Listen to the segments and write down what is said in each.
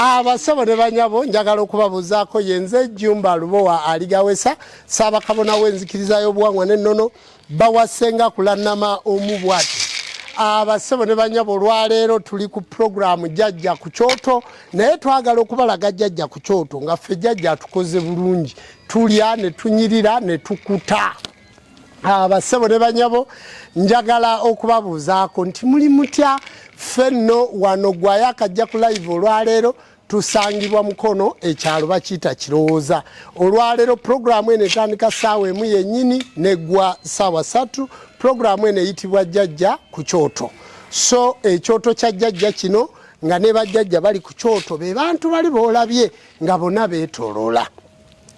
Abasabo ne banyabo njagala okubabuzaako yenze Jumba Lubowa aligawesa saba kabona wenzikiriza y'obuwangwa n'ennono bawasenga kulannama omubwati. Abasabo ne banyabo lwaleero tuli ku programu jajja ku kyoto naye twagala okubalaga jajja ku kyoto nga ffe jajja tukoze bulungi tulya ne tunyirira ne tukuta. Abasabo ne banyabo njagala okubabuzaako nti muli mutya fenno wano gwayaka ajja ku live olwaleero tusangibwa mukono ekyalo bakiyita Kirowooza. Olwaleero programu eno etandika ssaawa emu yennyini neggwa ssaawa 3. Programu eno eyitibwa jjajja ku kyoto. So ekyoto kya jjajja kino nga ne bajjajja bali ku kyoto be bantu bali boolabye nga bonna beetooloola.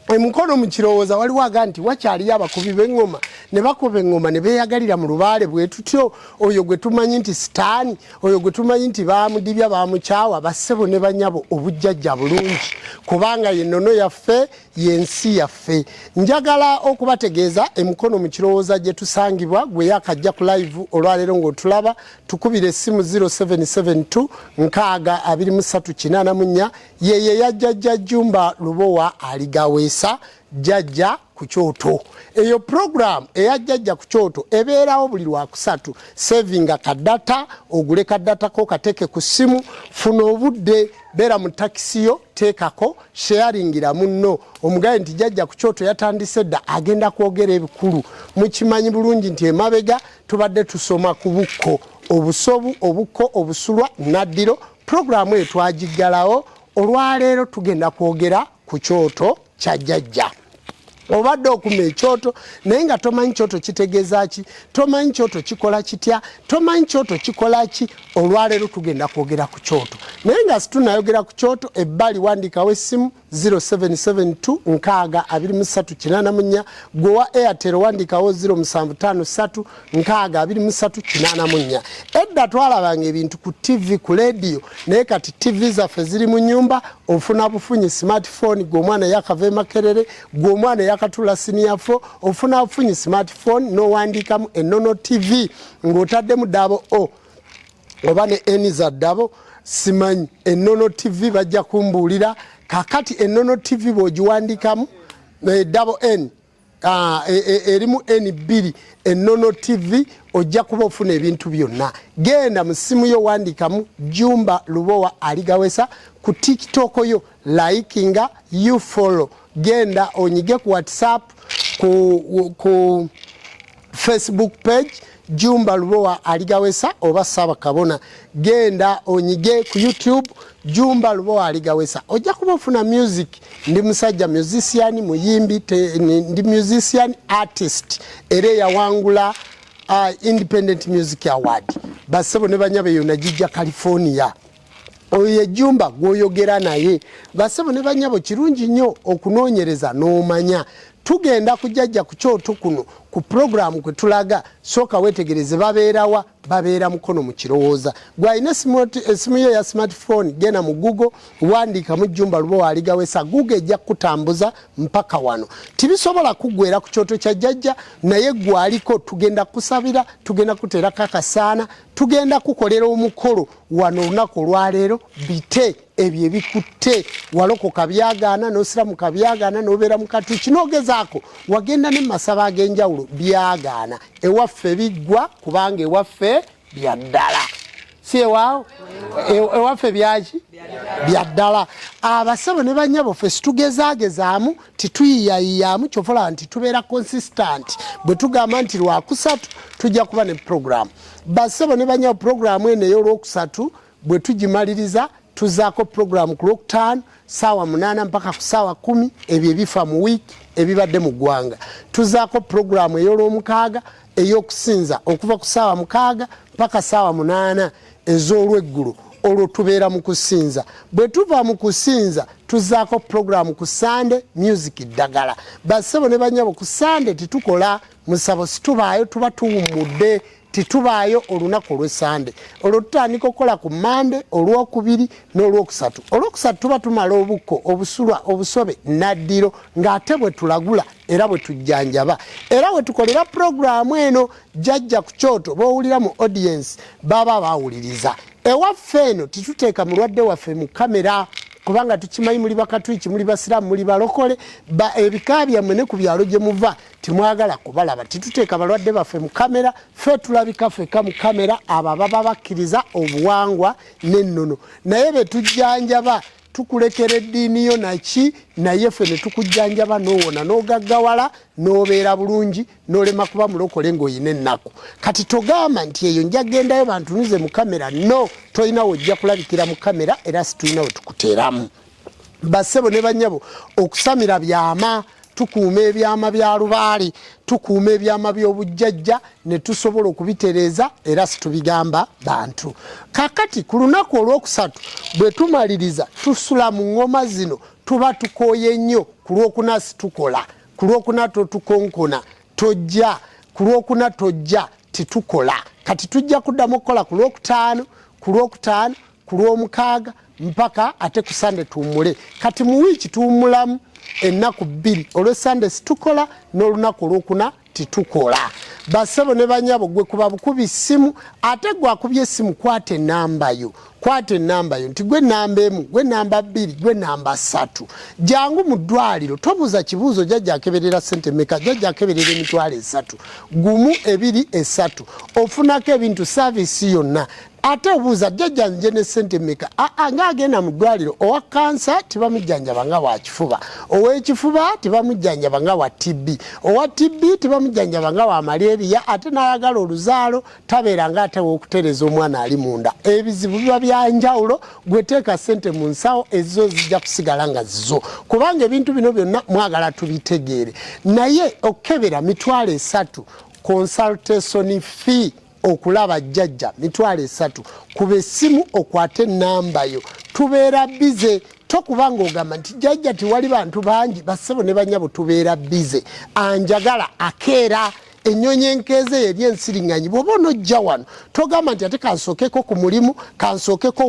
Emukono mu Kirowooza waliwo aga nti wakyaliyo abakubi b'eŋŋoma ne bakuba eŋŋoma ne beeyagalira mu lubaale bwe tutyo oyo gwe tumanyi nti sitaani oyo gwe tumanyi nti baamudibya baamukyawa bassebo ne banyabo obujjajja bulungi kubanga yennono yaffe yensi yaffe. Njagala okubategeeza emukono mu Kirowooza gye tusangibwa gwe yakajja ku live olwaleero ng'otulaba tukubira essimu 0772 62384 yeye yajjajja Jumba Lubowa aligawesa jajja ku kyoto. Eyo program eya jajja ku kyoto ebeerawo buli lwakusatu. Savinga kadata ogule kadata ko kateke ku simu funa obudde beera mu takisiyo teekako sharingira munno omugaye nti jajja ku kyoto yatandise dda agenda kwogera ebikulu mukimanyi bulungi nti emabega tubadde tusoma ku bukko obusobu obukko obusulwa naddiro. Programu etwagiggalawo olwaleero tugenda kwogera ku kyoto kya jjajja. Obadde okuma ekyoto naye nga tomanyi kyoto kitegeeza ki, tomanyi kyoto kikola kitya, tomanyi kyoto kikola ki, olwaleero tugenda kwogera ku kyoto. Naye nga situnayogera ku kyoto ebbali wandikawo essimu 0772 62384 gwewa Airtel wandikawo 0753 62384. Edda twalabanga ebintu ku TV ku radio naye kati TV zaffe ziri mu nyumba ofuna bufunyi smartphone gw'omwana yakava Makerere gw'omwana yakatula siniafo ofuna bufunyi smartphone n'owandikamu ennono TV ng'otaddemu dabo o oba ne eniza dabo simanyi ennono TV bajja kumbuulira kakati ennono TV bw'ogiwandikamu double N erimu N2 ennono TV ojja kuba ofuna ebintu byonna. Genda mu simu yo wandikamu Jumba Lubowa aligawesa ku TikTok yo likinga you follow. Genda onyige ku WhatsApp ku Facebook page Jumba Lubowa aligawesa oba Saba Kabona. Genda onyige ku YouTube Jumba Lubowa aligawesa ojja kuba ofuna music. Ndi musajja musician muyimbi ndi musician artist era yawangula Independent Music Award. Basebo ne banyabe yona jijja California. Oye Jumba gwoyogera naye. Basebo ne banyabo kirungi nnyo okunoonyereza n'omanya. Tugenda kujjajja ku kyoto kuno ku programu kwe tulaga soka wetegereze babeerawa babeera mukono mu Kirowooza. Gwayina esimu yo ya smartphone gena mu Google wandika mu Jumba Lubowa aligawesa Google ejja kutambuza mpaka wano. Tibisobola kugwera ku kyoto kya jjajja naye gwaliko tugenda kusabira tugenda kutera kakasaana tugenda kukolera omukolo wano olunaku olwaleero bite ebyo ebikutte walokoka byagaana n'osiramu kabyagaana n'obeera mu katu kinogezaako wagenda ne masaba ag'enjawulo byagaana ewaffe biggwa kubanga ewaffe byaddala si ewaawo ewaffe byaki byaddala. Abasabo ne banyabo ffe situgezaagezaamu tituyiyayiyamu kyofola nti tubeera consistent bwe tugamba nti lwakusatu tujja kuba ne programu. Basabo ne banyabo programu eno ey'olwokusatu bwe tugimaliriza tuzaako programu ku Lwokutaano ssaawa 8 mpaka ku ssaawa 10 ebyo ebifa mu wiiki ebibadde mu ggwanga. Tuzaako programu ey'olwomukaaga ey'okusinza okuva ku ssaawa 6 mpaka ssaawa 8 ez'olweggulo olwo tubeera mu kusinza. Bwe tuva mu kusinza tuzaako programu ku Sunday music ddagala. Basebo ne banyabo ku Sunday titukola musabo situbaayo tuba tuwummudde titubaayo olunaku olw'Essande. Olwo tutandika okukola ku Mande, Olwokubiri n'Olwokusatu. Olwokusatu tuba tumala obukko, obusulwa, obusobe naddiro ng'ate bwe tulagula era bwe tujjanjaba. Era bwe tukolera programu eno jjajja ku kyoto b'owulira mu audience baba baawuliriza. Ewaffe eno tituteeka mulwadde waffe mu kamera kubanga tukimanyi muli bakatuliki muli basiraamu muli balokole ebika byammwe ne ku byalo gye muva timwagala kubalaba tituteeka balwadde baffe mu kamera ffe tulabika ffeka mu kamera abo baba bakkiriza obuwangwa n'ennono naye be tujjanjaba tukulekera eddiini yo naki naye ffe ne tukujjanjaba n'owona n'ogaggawala n'obeera bulungi n'olema kuba mulokole ng'oyina ennaku kati togamba nti eyo nja gendayo bantunuze mu kamera no tolina wojja kulabikira mu kamera era situlina we tukuteeramu bassebo ne bannyabo okusamira byama tukuuma ebyama bya lubaali tukuuma ebyama by'obujjajja ne tusobola okubitereeza era situbigamba bantu kakati ku lunaku olwokusatu bwe tumaliriza tusula mu ngoma zino tuba tukooye nnyo ku lwokuna situkola ku lwokuna totukonkona tojja ku lwokuna tojja titukola kati tujja kuddamu okukola ku lwokutaano ku lwomukaaga mpaka ate ku sande tuwummule kati mu wiiki tuwummulamu ennaku bbiri olwesande situkola n'olunaku olwokuna titukola bassebo ne bannyabo gwe kuba bukubi ssimu ate gwakubye essimu kwata ennamba yo nti gwe namba emu gwe namba bbiri gwe namba ssatu jangu mu ddwaliro tobuuza kibuuzo jjajja akeberera ssente meka jjajja akeberera emitwalo esatu gumu ebiri esatu ofunako ebintu saavisi yonna ate obuuza jjajja nje ne ssente meka ng'agenda mu ddwaliro owa kansa tibamujjanjaba nga wakifuba ow'ekifuba tibamujjanjaba nga wa TB owa TB tibamujjanjaba nga wa malaria ate n'ayagala oluzaalo tabeera nga ate w'okutereza omwana ali munda ebizibu biba byanjawulo gweteeka ssente mu nsawo ezo zijja kusigala nga zizo kubanga ebintu bino byonna mwagala tubitegeere naye okebera mitwalo esatu consultation fee okulaba jjajja mitwalo esatu kuba essimu okwate ennamba yo tubeera bize tokubanga ogamba nti jjajja tiwali bantu bangi bassebo ne bannyabo tubeera bize anjagala akeera ennyonyi enkeeze eri ensiriŋŋanyi bw'oba onojja wano togamba nti ate kansookeko ku mulimu kansookeko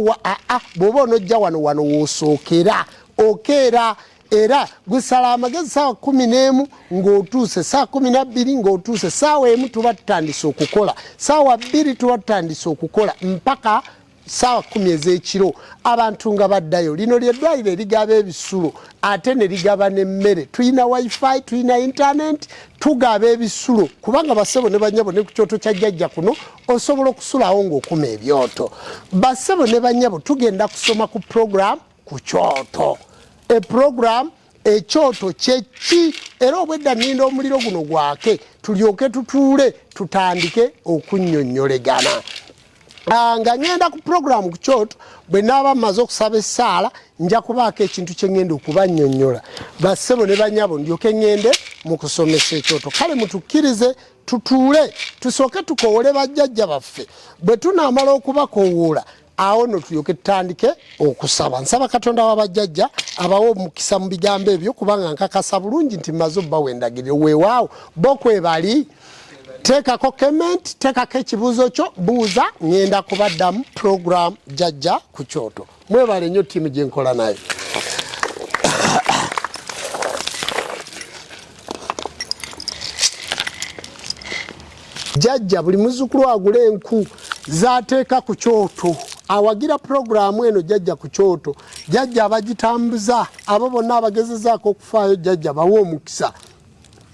bw'oba onojja wano w'osookera okeera era gusala amagezi saawa 11 ng'otuuse saawa 12 ng'otuuse saawa emu tuba tutandise okukola saawa 2 tuba tutandise okukola mpaka saawa 10 ez'ekiro abantu nga baddayo lino lyeddwaliro erigaba ebisulo ate ne ligaba n'emmere tulina wifi tulina intaneti tugaba ebisulo kubanga bassebo ne bannyabo ne ku kyoto kya jjajja kuno osobola okusulawo ng'okuma ebyoto bassebo ne bannyabo tugenda kusoma ku program ku kyoto program ekyoto kyeki era obwedda nninda omuliro guno gwake tulyoke tutuule tutandike okunnyonnyolegana nga ngenda ku program ku kyoto bwe naaba mmaze okusaba essaala nja kubaako ekintu kye ngenda okubannyonnyola bassebo ne bannyabo ndyoke ngende mu kusomesa ekyoto kale mutukkirize tutuule tusooke tukoowole bajjajja baffe bwe tunaamala okubakoowoola awo no tulyoke tutandike okusaba nsaba katonda w'abajjajja abawo omukisa mu bigambo ebyo kubanga nkakasa bulungi nti mmaze obbawo endagiriro weewaawo bo kwebali teekako comment teekako ekibuuzo kyo buuza ngenda kubaddamu program jjajja ku kyoto mwebale nnyo ttiimu gye nkola nayo jjajja buli muzzukulu agula enku zaateeka ku kyoto awagira programu eno jjajja ku kyoto jjajja abagitambuza abo bonna abagezezaako okufaayo jjajja bawa omukisa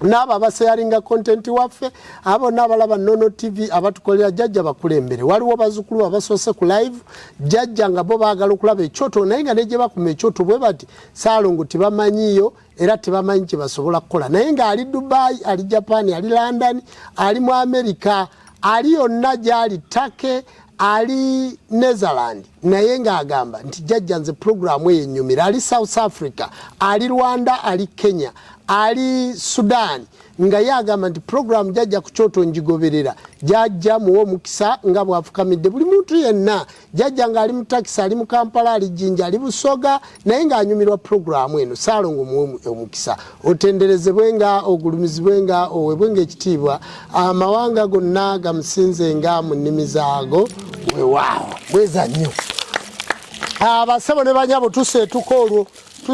n'abo abaseyalinga kontenti waffe abo n'abalaba Nono TV abatukolera jjajja bakulembere waliwo bazzukulu abasoose ku live jjajja nga bo baagala okulaba ekyoto naye nga negye bakuma ekyoto bwe bati Saalongo tibamanyiyo era tebamanyi kye basobola kukola naye ng'ali Dubai ali Japan ali London ali mu America ali yonna gyali Take ali Netherland naye ng'agamba nti jjajja nze programu eyo ennyumira ali South Africa ali Rwanda ali Kenya ali Sudan nga yagamba nti programu jjajja ku kyoto njigoberera jjajja muwe omukisa nga bwafukamidde buli muntu yenna jjajja nga ali mu takisi ali mu Kampala ali Jinja ali Busoga naye ng'anyumirwa programu eno Saalongo muwe omukisa otenderezebwenga ogulumizibwenga owebwenga ekitiibwa amawanga gonna gamusinzenga mu nnimi zaago weewaawo bweza nnyo abassebo ne bannyabo tuseetuka olwo